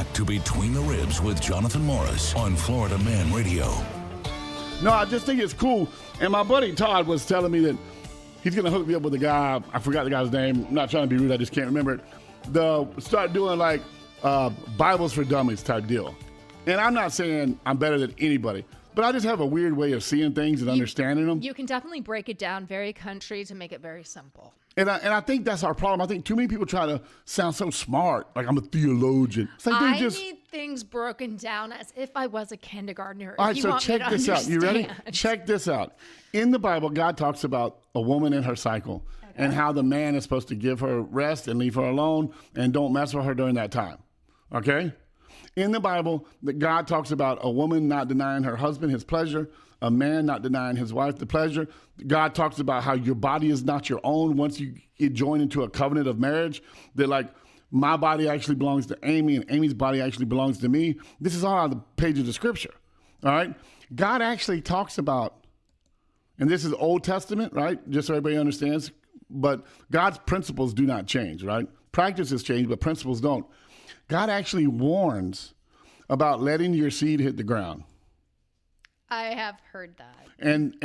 back to Between the Ribs with Jonathan Morris on Florida Man Radio. No, I just think it's cool. And my buddy Todd was telling me that he's going to hook me up with a guy. I forgot the guy's name. I'm not trying to be rude. I just can't remember it. Start doing like Bibles for Dummies type deal. And I'm not saying I'm better than anybody, but I just have a weird way of seeing things and understanding them. You can definitely break it down very country to make it very simple. And I think that's our problem. I think too many people try to sound so smart, like I'm a theologian. It's like I need things broken down as if I was a kindergartner. All right, so check this out. You ready? Check this out. In the Bible, God talks about a woman in her cycle and how the man is supposed to give her rest and leave her alone and don't mess with her during that time. Okay? In the Bible, God talks about a woman not denying her husband his pleasure, a man not denying his wife the pleasure. God talks about how your body is not your own once you get joined into a covenant of marriage, that like my body actually belongs to Amy and Amy's body actually belongs to me. This is all on the pages of Scripture, all right? God actually talks about, and this is Old Testament, right? Just so everybody understands, but God's principles do not change, right? Practices change, but principles don't. God actually warns about letting your seed hit the ground. I have heard that. And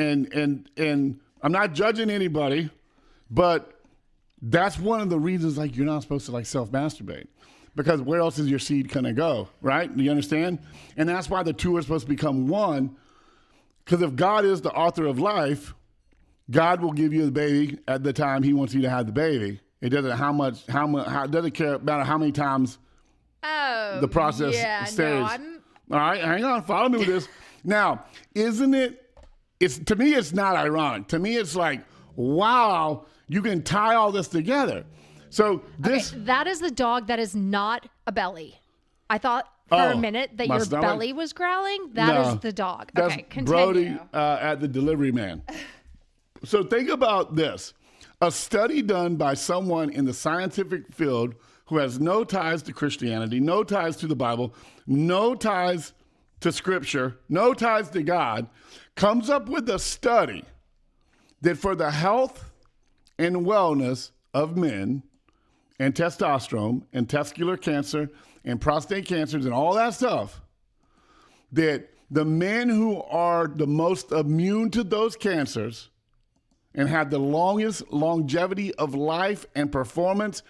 I'm not judging anybody, but that's one of the reasons like you're not supposed to like self-masturbate, because where else is your seed gonna go, right? Do you understand? And that's why the two are supposed to become one, because if God is the author of life, God will give you the baby at the time He wants you to have the baby. It doesn't it doesn't care about how many times the process stays. All right, hang on, follow me with this. Now, isn't it? To me, it's not ironic. To me, it's like, wow, you can tie all this together. So this that is the dog that is not a belly. I thought for a minute that your belly was growling. That is the dog. That's continue. Brody at the delivery man. So think about this. A study done by someone in the scientific field who has no ties to Christianity, no ties to the Bible, no ties to Scripture, no ties to God, comes up with a study that for the health and wellness of men and testosterone and testicular cancer and prostate cancers and all that stuff, that the men who are the most immune to those cancers and have the longest longevity of life and performance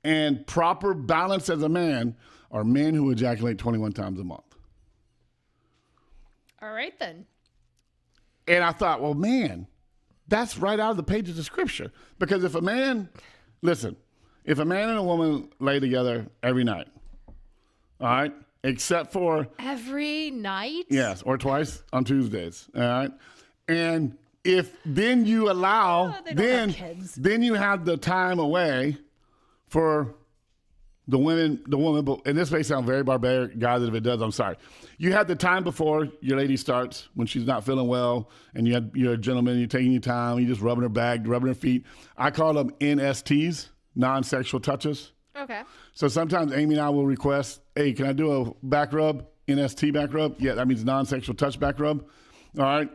and proper balance as a man are men who ejaculate 21 times a month. All right, then. And I thought, well, man, that's right out of the pages of Scripture. Because if a man and a woman lay together every night, all right, except for... Every night? Yes, or twice on Tuesdays, all right? And if then you allow, then you have the time away for the woman, but, and this may sound very barbaric, guys, if it does, I'm sorry. You have the time before your lady starts when she's not feeling well, and you're a gentleman, you're taking your time, you're just rubbing her back, rubbing her feet. I call them NSTs, non-sexual touches. Okay. So sometimes Amy and I will request, hey, can I do a back rub, NST back rub? Yeah, that means non-sexual touch back rub. All right.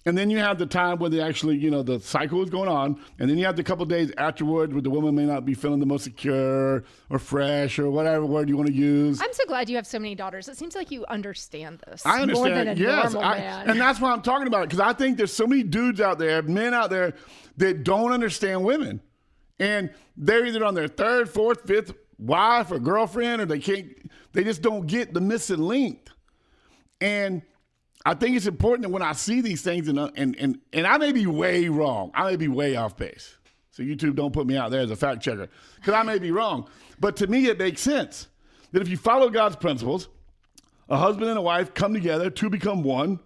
And then you have the time where they actually, the cycle is going on. And then you have the couple of days afterward where the woman may not be feeling the most secure or fresh or whatever word you want to use. I'm so glad you have so many daughters. It seems like you understand this. I understand. More than a normal man. And that's why I'm talking about it, because I think there's so many dudes out there, men out there, that don't understand women. And they're either on their third, fourth, fifth wife or girlfriend, or they just don't get the missing link. And I think it's important that when I see these things, and I may be way wrong. I may be way off base. So YouTube, don't put me out there as a fact checker, because I may be wrong. But to me, it makes sense that if you follow God's principles, a husband and a wife come together, two become one.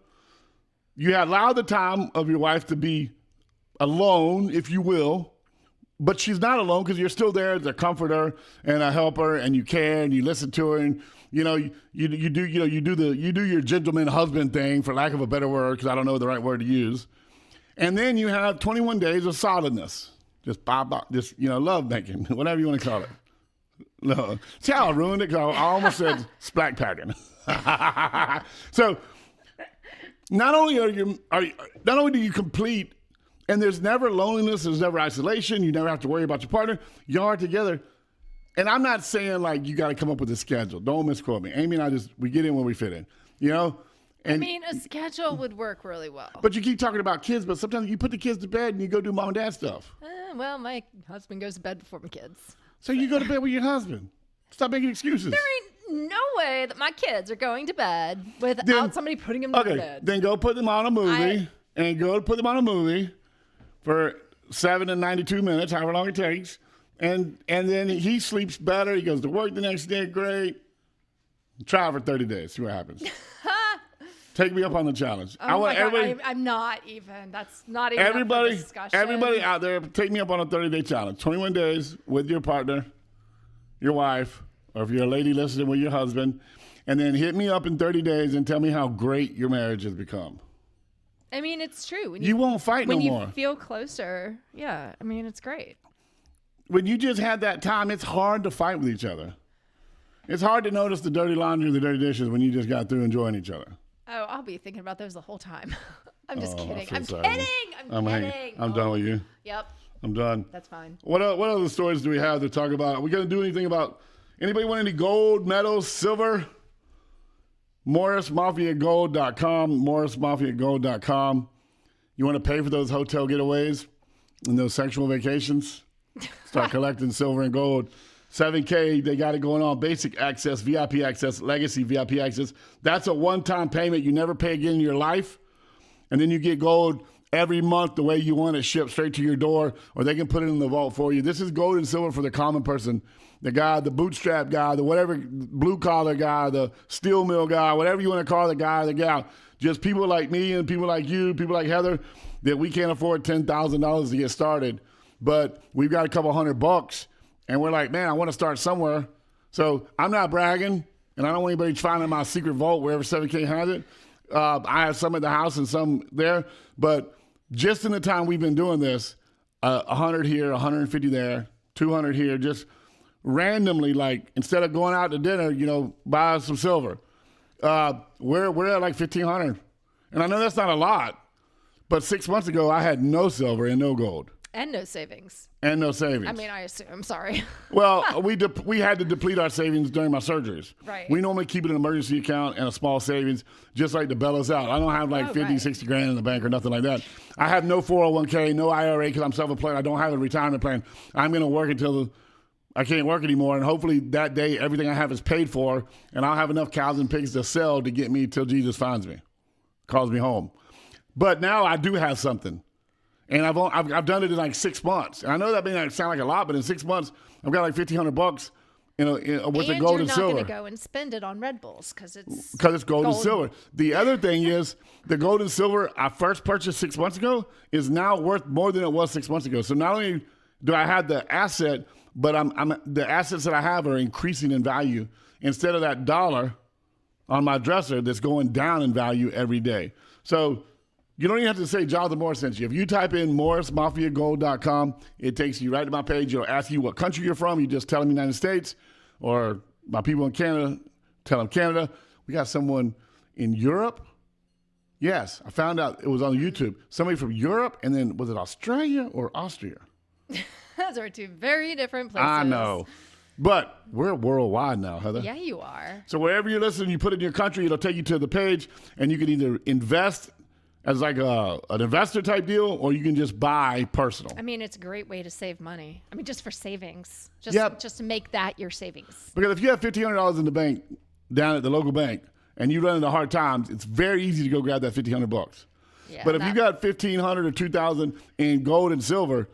You allow the time of your wife to be alone, if you will, but she's not alone because you're still there as a comforter and a helper, and you care and you listen to her, and you do your gentleman husband thing, for lack of a better word, because I don't know the right word to use. And then you have 21 days of solidness, just love making, whatever you want to call it. No, see how I ruined it? Because I almost said splack packing. So not only do you complete, and there's never loneliness, there's never isolation, you never have to worry about your partner. You are together And I'm not saying like you got to come up with a schedule. Don't misquote me. Amy and I we get in when we fit in, you know? And, I mean, a schedule would work really well. but you keep talking about kids, but sometimes you put the kids to bed and you go do mom and dad stuff. Well, my husband goes to bed before my kids. So you go to bed with your husband. Stop making excuses. There ain't no way that my kids are going to bed without somebody putting them to bed. Then go put them on a movie and go put them on a movie for 7 to 92 minutes, however long it takes. And then he sleeps better. He goes to work the next day. Great. Try it for 30 days. See what happens. Take me up on the challenge. Oh my God, I'm not even. That's not even everybody, up for discussion. everybody out there, take me up on a 30-day challenge. 21 days with your partner, your wife, or if you're a lady listening with your husband, and then hit me up in 30 days and tell me how great your marriage has become. I mean, it's true. You won't fight no more. When you feel closer, yeah, I mean, it's great. When you just had that time, it's hard to fight with each other. It's hard to notice the dirty laundry and the dirty dishes when you just got through enjoying each other. Oh, I'll be thinking about those the whole time. I'm just kidding. I'm kidding. I'm kidding. I'm done with you. Yep. I'm done. That's fine. What other stories do we have to talk about? Are we going to do anything about anybody want any gold, medals, silver? MorrisMafiaGold.com. MorrisMafiaGold.com. You want to pay for those hotel getaways and those sexual vacations? Start collecting silver and gold. 7K, they got it going on. Basic access, VIP access, legacy VIP access. That's a one-time payment you never pay again in your life. And then you get gold every month the way you want it shipped straight to your door, or they can put it in the vault for you. This is gold and silver for the common person. The guy, the bootstrap guy, the whatever, blue-collar guy, the steel mill guy, whatever you want to call the guy or the gal. Just people like me and people like you, people like Heather, that we can't afford $10,000 to get started. But we've got a couple $100, and we're like, man, I want to start somewhere. So I'm not bragging, and I don't want anybody finding my secret vault wherever 7K has it. I have some at the house and some there. But just in the time we've been doing this, 100 here, 150 there, 200 here, just randomly, like instead of going out to dinner, buy some silver. We're at like 1,500. And I know that's not a lot, but 6 months ago I had no silver and no gold. And no savings. And no savings. I mean, I assume. Sorry. Well, we had to deplete our savings during my surgeries. Right. We normally keep it in an emergency account and a small savings, just like to bail us out. I don't have like 50, 60 grand in the bank or nothing like that. I have no 401k, no IRA because I'm self-employed. I don't have a retirement plan. I'm going to work until I can't work anymore, and hopefully that day everything I have is paid for, and I'll have enough cows and pigs to sell to get me till Jesus finds me, calls me home. But now I do have something. And I've done it in like 6 months. And I know that may not sound like a lot, but in 6 months, I've got like $1,500 worth of gold and silver. And you're not going to go and spend it on Red Bulls because it's gold and silver. The other thing is the gold and silver I first purchased 6 months ago is now worth more than it was 6 months ago. So not only do I have the asset, but the assets that I have are increasing in value instead of that dollar on my dresser that's going down in value every day. So you don't even have to say Jonathan Morris sent you. If you type in MorrisMafiaGold.com, it takes you right to my page. It'll ask you what country you're from. You just tell them United States, or my people in Canada, tell them Canada. We got someone in Europe. Yes, I found out it was on YouTube. Somebody from Europe, and then was it Australia or Austria? Those are two very different places. I know. But we're worldwide now, Heather. Yeah, you are. So wherever you're listening, you put it in your country, it'll take you to the page, and you can either invest as like an investor type deal, or you can just buy personal. I mean, it's a great way to save money. I mean, just for savings. Just to make that your savings. Because if you have $1,500 in the bank down at the local bank and you run into hard times, it's very easy to go grab that $1,500. Yeah, but if you got $1,500 or $2,000 in gold and silver,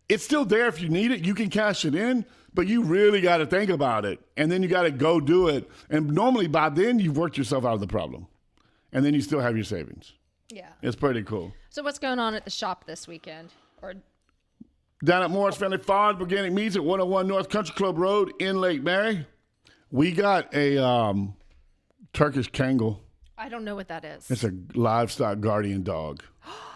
it's still there if you need it. You can cash it in, but you really got to think about it. And then you got to go do it. And normally by then you've worked yourself out of the problem. And then you still have your savings. Yeah. It's pretty cool. So what's going on at the shop this weekend? Or down at Morris Family Farms, Organic Meats at 101 North Country Club Road in Lake Mary. We got a Turkish Kangal. I don't know what that is. It's a livestock guardian dog.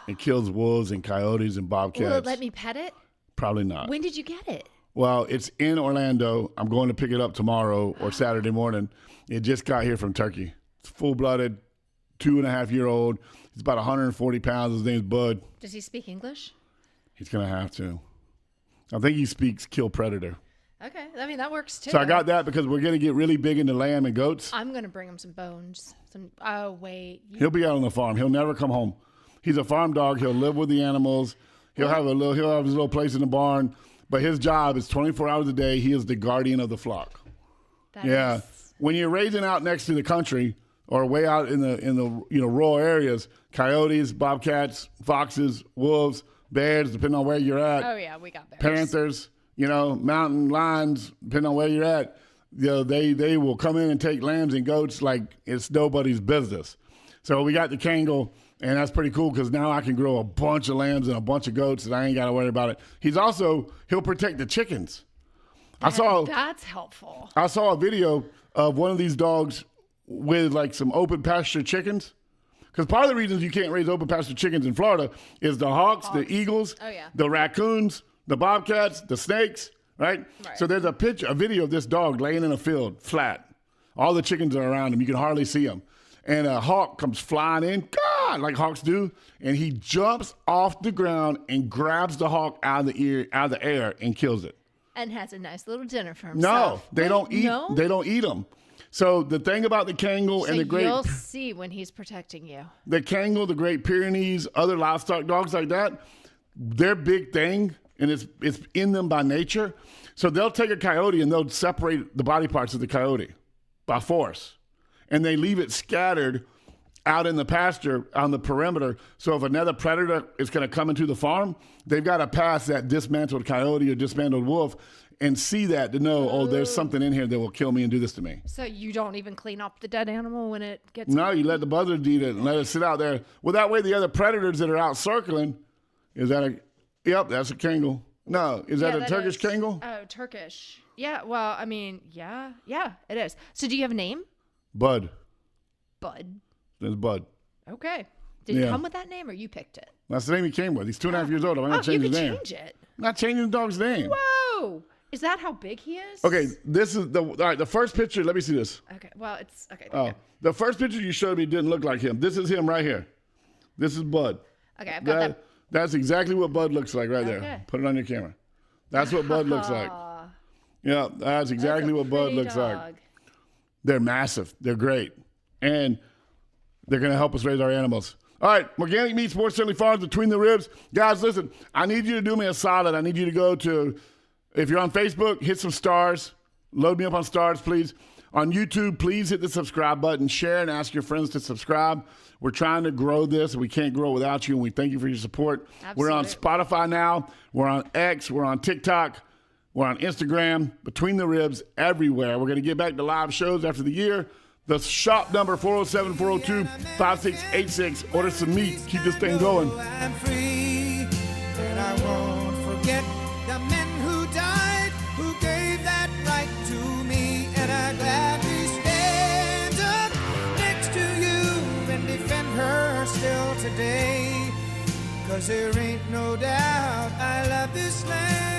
It kills wolves and coyotes and bobcats. Will it let me pet it? Probably not. When did you get it? Well, it's in Orlando. I'm going to pick it up tomorrow or Saturday morning. It just got here from Turkey. It's full-blooded, 2.5-year-old. He's about 140 pounds. His name's Bud. Does he speak English? He's going to have to. I think he speaks kill predator. Okay. I mean, that works too. So I got that because we're going to get really big into lamb and goats. I'm going to bring him some bones. Oh, wait. He'll be out on the farm. He'll never come home. He's a farm dog. He'll live with the animals. He'll have his little place in the barn. But his job is 24 hours a day. He is the guardian of the flock. That is... When you're raising out next to the country or way out in the rural areas, coyotes, bobcats, foxes, wolves, bears, depending on where you're at. Oh, yeah, we got bears. Panthers, mountain lions, depending on where you're at. They will come in and take lambs and goats like it's nobody's business. So we got the Kangol, and that's pretty cool because now I can grow a bunch of lambs and a bunch of goats, and I ain't got to worry about it. He'll protect the chickens. That's helpful. I saw a video of one of these dogs with like some open pasture chickens. Because part of the reasons you can't raise open pasture chickens in Florida is the hawks, the eagles, the raccoons, the bobcats, the snakes, right? So there's a video of this dog laying in a field, flat. All the chickens are around him. You can hardly see him. And a hawk comes flying in, like hawks do, and he jumps off the ground and grabs the hawk out of the air and kills it. And has a nice little dinner for himself. No, they don't eat. No? They don't eat them. So the thing about the Kangol and the great, you'll see when he's protecting you. The Kangol, the Great Pyrenees, other livestock dogs like that, their big thing, and it's in them by nature. So they'll take a coyote and they'll separate the body parts of the coyote by force, and they leave it scattered out in the pasture on the perimeter. So if another predator is going to come into the farm, they've got to pass that dismantled coyote or dismantled wolf and see that to know, there's something in here that will kill me and do this to me. So you don't even clean up the dead animal when it gets... No, you let the buzzards eat it and let it sit out there. Well, that way the other predators that are out circling, that's a Kangol. No, is that a Turkish Kangol? Oh, Turkish. Yeah, well, I mean, yeah, it is. So do you have a name? Bud. Bud. There's Bud. Okay. Did it come with that name or you picked it? That's the name he came with. He's 2.5 years old. I'm not changing his name. You can change it. I'm not changing the dog's name. Whoa. Is that how big he is? Okay, this is the first picture. Let me see this. Okay, well, it's okay. Oh, the first picture you showed me didn't look like him. This is him right here. This is Bud. Okay, I've got that. That's exactly what Bud looks like right there. Put it on your camera. That's what Bud looks like. Yeah, that's exactly what Bud looks like. They're massive. They're great. And they're going to help us raise our animals. All right, Organic Meat, Sports Friendly Farms, Between the Ribs. Guys, listen, I need you to do me a solid. I need you to go to, if you're on Facebook, hit some stars. Load me up on stars, please. On YouTube, please hit the subscribe button. Share and ask your friends to subscribe. We're trying to grow this. We can't grow without you, and we thank you for your support. Absolutely. We're on Spotify now. We're on X. We're on TikTok. We're on Instagram. Between the Ribs, everywhere. We're going to get back to live shows after the year. The shop number, 407-402-5686. Order some meat. Keep this thing going. I'm free, and I won't forget the men who died, who gave that right to me, and I gladly stand up next to you and defend her still today, 'cause there ain't no doubt I love this land.